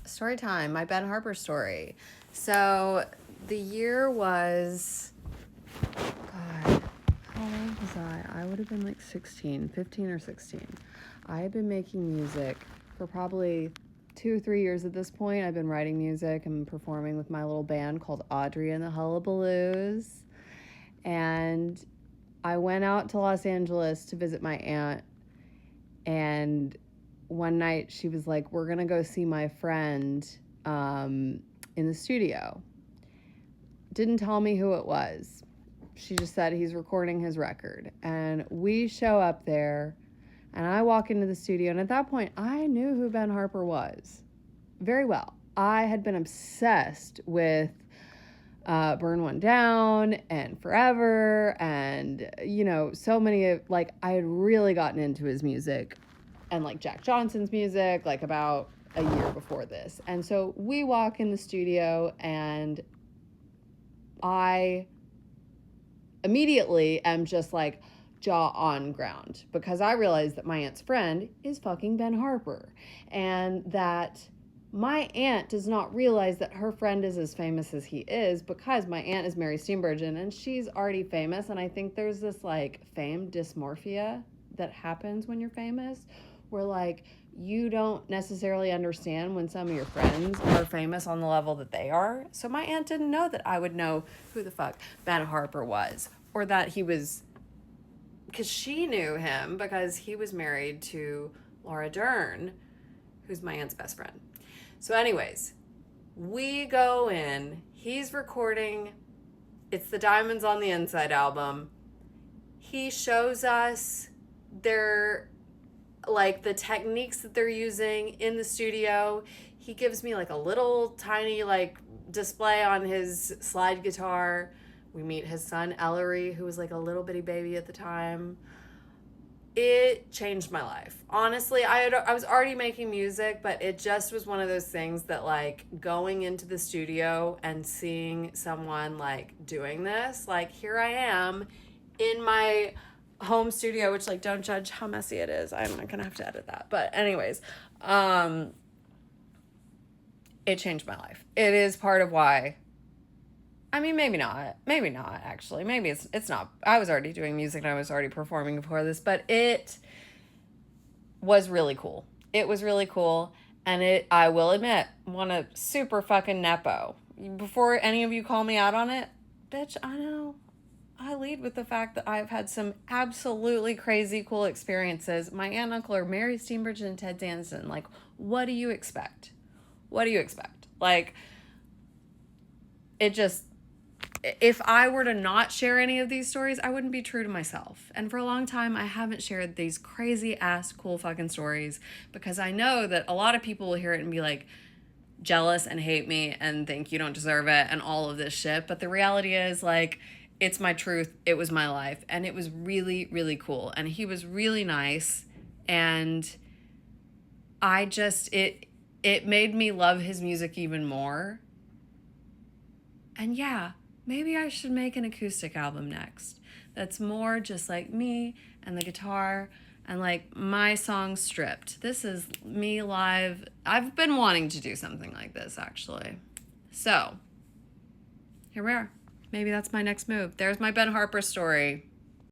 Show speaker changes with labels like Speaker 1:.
Speaker 1: Story time, my Ben Harper story. So the year was, God, how old was I? I would have been like 16, 15 or 16. I had been making music for probably 2 or 3 years at this point. I've been writing music and performing with my little band called Audrey and the Hullabaloos. And I went out to Los Angeles to visit my aunt. And one night she was like, we're going to go see my friend in the studio. Didn't tell me who it was. She just said he's recording his record. And we show up there, and I walk into the studio. And at that point, I knew who Ben Harper was very well. I had been obsessed with Burn One Down and Forever and, so many of, I had really gotten into his music and, Jack Johnson's music, about a year before this. And so we walk in the studio, and I immediately am just, jaw on ground, because I realized that my aunt's friend is fucking Ben Harper, and that my aunt does not realize that her friend is as famous as he is, because my aunt is Mary Steenburgen and she's already famous. And I think there's this fame dysmorphia that happens when you're famous, where you don't necessarily understand when some of your friends are famous on the level that they are. So my aunt didn't know that I would know who the fuck Ben Harper was, or that he was, because she knew him because he was married to Laura Dern, who's my aunt's best friend. So anyways, we go in, he's recording, it's the Diamonds on the Inside album. He shows us their, the techniques that they're using in the studio. He gives me a little tiny display on his slide guitar. We meet his son Ellery, who was a little bitty baby at the time. It changed my life. Honestly, I was already making music, but it just was one of those things that going into the studio and seeing someone doing this, here I am in my home studio, which don't judge how messy it is. I'm not gonna have to edit that. But anyways, it changed my life. It is part of why. I mean, maybe not actually. Maybe it's not. I was already doing music and I was already performing before this, but it was really cool. It was really cool. And I will admit, won a super fucking nepo. Before any of you call me out on it, bitch, I know. I lead with the fact that I've had some absolutely crazy cool experiences. My aunt and uncle are Mary Steenburgen and Ted Danson. What do you expect? What do you expect? It just, if I were to not share any of these stories, I wouldn't be true to myself. And for a long time, I haven't shared these crazy ass cool fucking stories, because I know that a lot of people will hear it and be jealous and hate me and think you don't deserve it and all of this shit. But the reality is it's my truth. It was my life. And it was really, really cool. And he was really nice. And I just, it made me love his music even more. And yeah, maybe I should make an acoustic album next. That's more just me and the guitar and my songs stripped. This is me live. I've been wanting to do something like this, actually. So, here we are. Maybe that's my next move. There's my Ben Harper story.